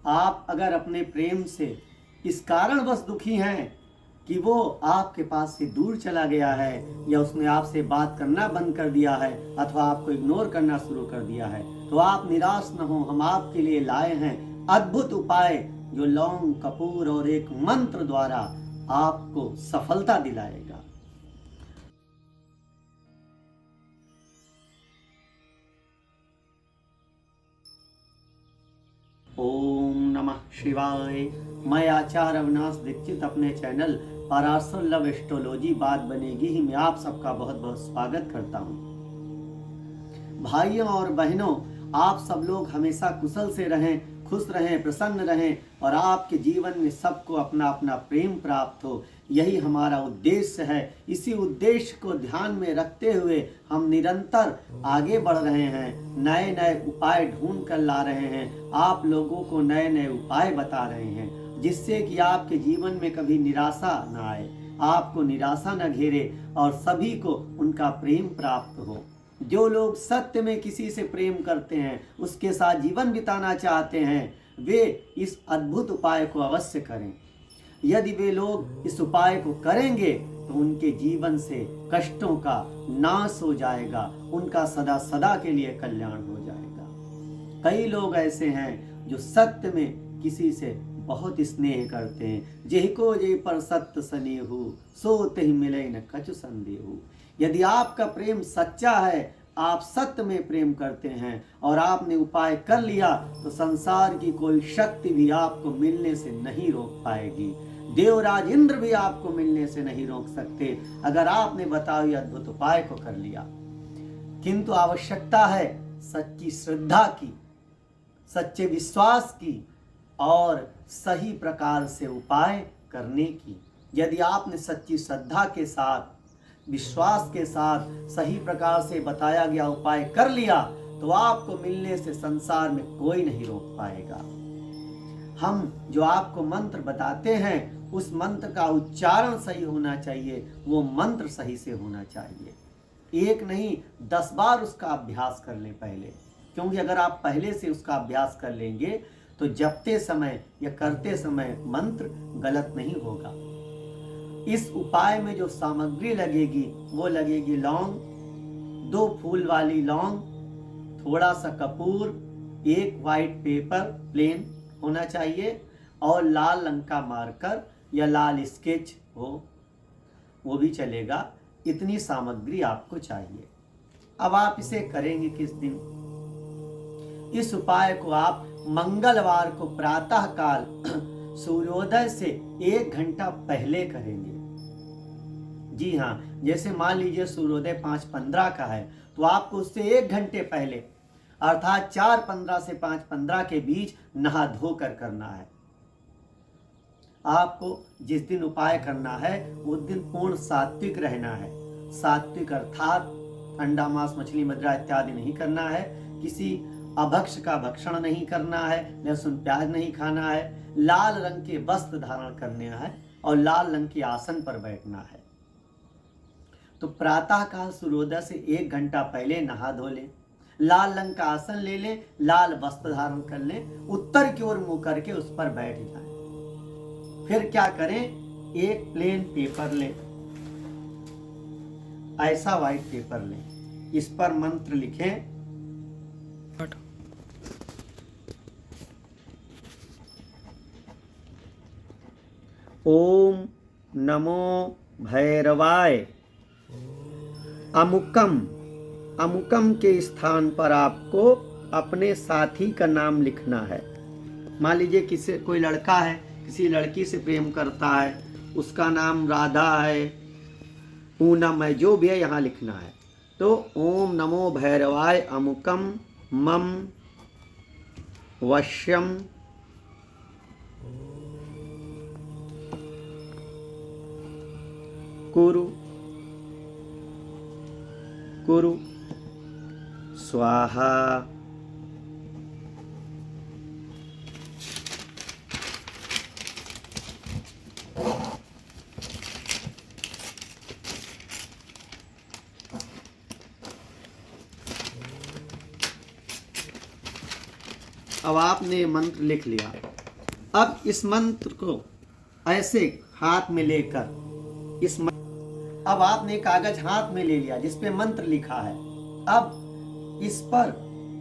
आप अगर अपने प्रेम से इस कारणवश दुखी हैं कि वो आपके पास से दूर चला गया है, या उसने आपसे बात करना बंद कर दिया है, अथवा आपको इग्नोर करना शुरू कर दिया है, तो आप निराश न हो। हम आपके लिए लाए हैं अद्भुत उपाय, जो लौंग, कपूर और एक मंत्र द्वारा आपको सफलता दिलाएगा। ओम नमः शिवाय। मैं आचार्य अविनाश दीक्षित अपने चैनल पराशर लव एस्ट्रोलॉजी बात बनेगी ही में आप सबका बहुत बहुत स्वागत करता हूँ। भाइयों और बहनों, आप सब लोग हमेशा कुशल से रहें, खुश रहें, प्रसन्न रहें और आपके जीवन में सबको अपना अपना प्रेम प्राप्त हो, यही हमारा उद्देश्य है। इसी उद्देश्य को ध्यान में रखते हुए हम निरंतर आगे बढ़ रहे हैं, नए नए उपाय ढूंढ कर ला रहे हैं, आप लोगों को नए नए उपाय बता रहे हैं, जिससे कि आपके जीवन में कभी निराशा न आए, आपको निराशा न घेरे और सभी को उनका प्रेम प्राप्त हो। जो लोग सत्य में किसी से प्रेम करते हैं, उसके साथ जीवन बिताना चाहते हैं, वे इस अद्भुत उपाय को अवश्य करें। यदि वे लोग इस उपाय को करेंगे तो उनके जीवन से कष्टों का नाश हो जाएगा, उनका सदा सदा के लिए कल्याण हो जाएगा। कई लोग ऐसे हैं जो सत्य में किसी से बहुत स्नेह करते हैं। जेको जे पर सत्य स्नेहु, सो तेहि मिले न कछु संदेहु। यदि आपका प्रेम सच्चा है, आप सत्य में प्रेम करते हैं और आपने उपाय कर लिया, तो संसार की कोई शक्ति भी आपको मिलने से नहीं रोक पाएगी। देवराज इंद्र भी आपको मिलने से नहीं रोक सकते, अगर आपने बताओ ये अद्भुत उपाय को कर लिया। किंतु आवश्यकता है सच्ची श्रद्धा की, सच्चे विश्वास की और सही प्रकार से उपाय करने की। यदि आपने सच्ची श्रद्धा के साथ, विश्वास के साथ, सही प्रकार से बताया गया उपाय कर लिया, तो आपको मिलने से संसार में कोई नहीं रोक पाएगा। हम जो आपको मंत्र बताते हैं, उस मंत्र का उच्चारण सही होना चाहिए, वो मंत्र सही से होना चाहिए। एक नहीं 10 बार उसका अभ्यास कर लें पहले, क्योंकि अगर आप पहले से उसका अभ्यास कर लेंगे तो जपते समय या करते समय मंत्र गलत नहीं होगा। इस उपाय में जो सामग्री लगेगी वो लगेगी लौंग, 2 फूल वाली लौंग, थोड़ा सा कपूर, एक वाइट पेपर प्लेन होना चाहिए और लाल रंग का मार्कर या लाल स्केच हो वो भी चलेगा। इतनी सामग्री आपको चाहिए। अब आप इसे करेंगे किस दिन? इस उपाय को आप मंगलवार को प्रातः काल सूर्योदय से 1 घंटा पहले करेंगे। जी हाँ, जैसे मान लीजिए सूर्योदय 5:15 का है, तो आपको उससे 1 घंटे पहले अर्थात 4:15 से 5:15 के बीच नहा धोकर करना है। आपको जिस दिन उपाय करना है उस दिन पूर्ण सात्विक रहना है। सात्विक अर्थात अंडा, मांस, मछली, मदिरा इत्यादि नहीं करना है, किसी अभक्ष का भक्षण नहीं करना है, लहसुन प्याज नहीं खाना है, लाल रंग के वस्त्र धारण करने हैं और लाल रंग के आसन पर बैठना है। तो प्रातः काल सूर्योदय से 1 घंटा पहले नहा धो लें, लाल रंग का आसन ले लें, लाल वस्त्र धारण कर लें, उत्तर की ओर मुंह करके उस पर बैठ जाएं। फिर क्या करें? एक प्लेन पेपर लें, ऐसा व्हाइट पेपर लें, इस पर मंत्र लिखें। ओम नमो भैरवाय। अमुकम, अमुकम के स्थान पर आपको अपने साथी का नाम लिखना है। मान लीजिए किसी कोई लड़का है, किसी लड़की से प्रेम करता है, उसका नाम राधा है, पूनम है, जो भी है यहाँ लिखना है। तो ओम नमो भैरवाय अमुकम मम वश्यम कुरु कुरु स्वाहा। अब आपने मंत्र लिख लिया। अब इस मंत्र को ऐसे हाथ में लेकर अब आपने कागज हाथ में ले लिया जिस पे मंत्र लिखा है। अब इस पर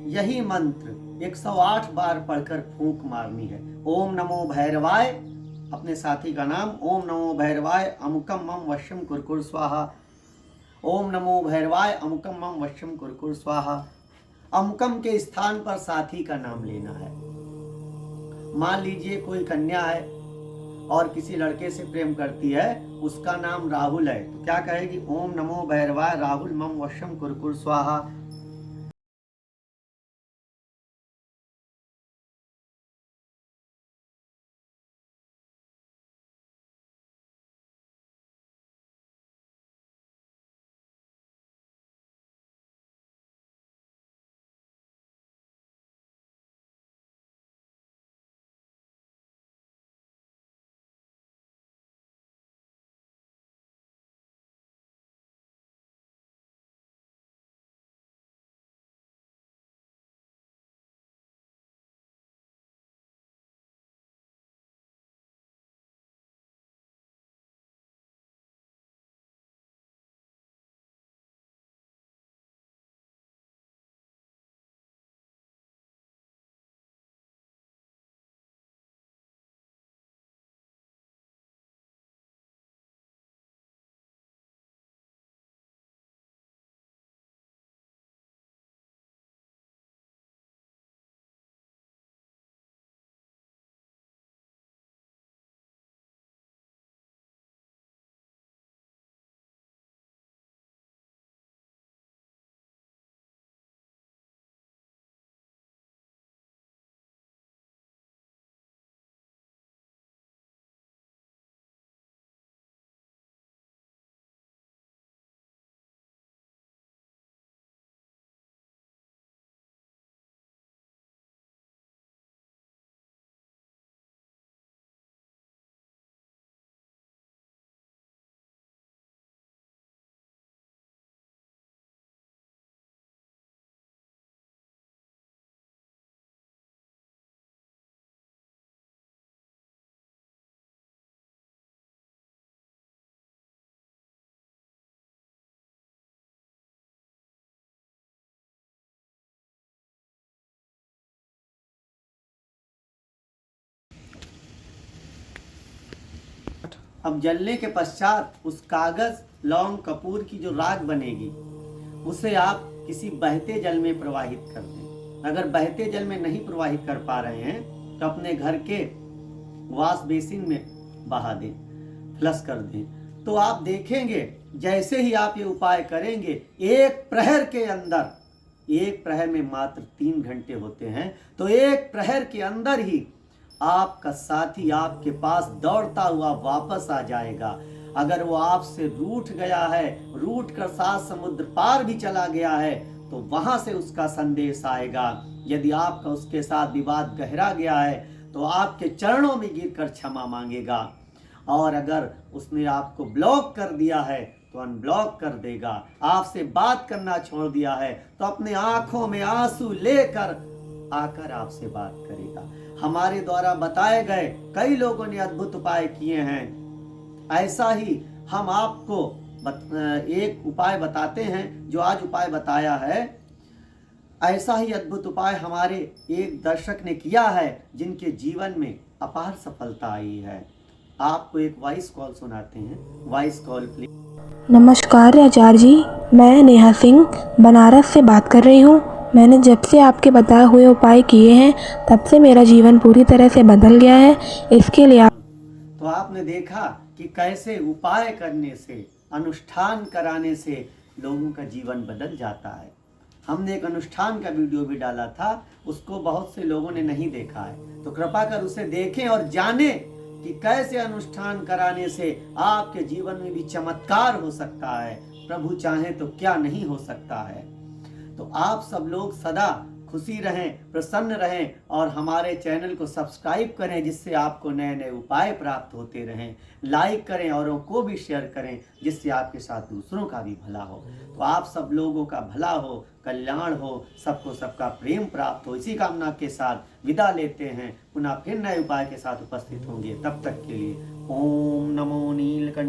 यही मंत्र 108 बार पढ़कर फूंक मारनी है। ओम नमो भैरवाय, अपने साथी का नाम, ओम नमो भैरवाय अमुकम मम वश्यम कुरकुर स्वाहा। ओम नमो भैरवाय अमुकम मम वश्यम कुरकुर स्वाहा। अमुकम के स्थान पर साथी का नाम लेना है। मान लीजिए कोई कन्या है और किसी लड़के से प्रेम करती है, उसका नाम राहुल है, तो क्या कहेगी? ओम नमो भैरवाय राहुल मम वश्यम कुरकुर स्वाहा। अब जलने के पश्चात उस कागज लौंग कपूर की जो राख बनेगी उसे आप किसी बहते जल में प्रवाहित कर दें। अगर बहते जल में नहीं प्रवाहित कर पा रहे हैं तो अपने घर के वॉश बेसिन में बहा दें, फ्लश कर दें। तो आप देखेंगे जैसे ही आप ये उपाय करेंगे, एक प्रहर के अंदर, एक प्रहर में मात्र 3 घंटे होते हैं, तो एक प्रहर के अंदर ही आपका साथी आपके पास दौड़ता हुआ वापस आ जाएगा। अगर वो आपसे रूठ गया है, रूठ कर 7 समुद्र पार भी चला गया है, तो वहां से उसका संदेश आएगा। यदि आपका उसके साथ विवाद गहरा गया है तो आपके चरणों में गिरकर क्षमा मांगेगा। और अगर उसने आपको ब्लॉक कर दिया है तो अनब्लॉक कर देगा। आपसे बात करना छोड़ दिया है तो अपने आंखों में आंसू लेकर आकर आपसे बात करेगा। हमारे द्वारा बताए गए कई लोगों ने अद्भुत उपाय किए हैं। ऐसा ही हम आपको एक उपाय बताते हैं जो आज उपाय बताया है। ऐसा ही अद्भुत उपाय हमारे एक दर्शक ने किया है जिनके जीवन में अपार सफलता आई है। आपको एक वॉइस कॉल सुनाते हैं। Voice call please. नमस्कार आचार्य जी, मैं नेहा सिंह बनारस से बात कर रही हूँ। मैंने जब से आपके बताए हुए उपाय किए हैं तब से मेरा जीवन पूरी तरह से बदल गया है। इसके लिए तो आपने देखा कि कैसे उपाय करने से, अनुष्ठान कराने से लोगों का जीवन बदल जाता है। हमने एक अनुष्ठान का वीडियो भी डाला था, उसको बहुत से लोगों ने नहीं देखा है, तो कृपा कर उसे देखें और जानें कि कैसे अनुष्ठान कराने से आपके जीवन में भी चमत्कार हो सकता है। प्रभु चाहे तो क्या नहीं हो सकता है। तो आप सब लोग सदा खुशी रहें, प्रसन्न रहें और हमारे चैनल को सब्सक्राइब करें, जिससे आपको नए नए उपाय प्राप्त होते रहें। लाइक करें, औरों को भी शेयर करें, जिससे आपके साथ दूसरों का भी भला हो। तो आप सब लोगों का भला हो, कल्याण हो, सबको सबका प्रेम प्राप्त हो, इसी कामना के साथ विदा लेते हैं। पुनः फिर नए उपाय के साथ उपस्थित होंगे। तब तक के लिए ओम नमो नीलकंठ।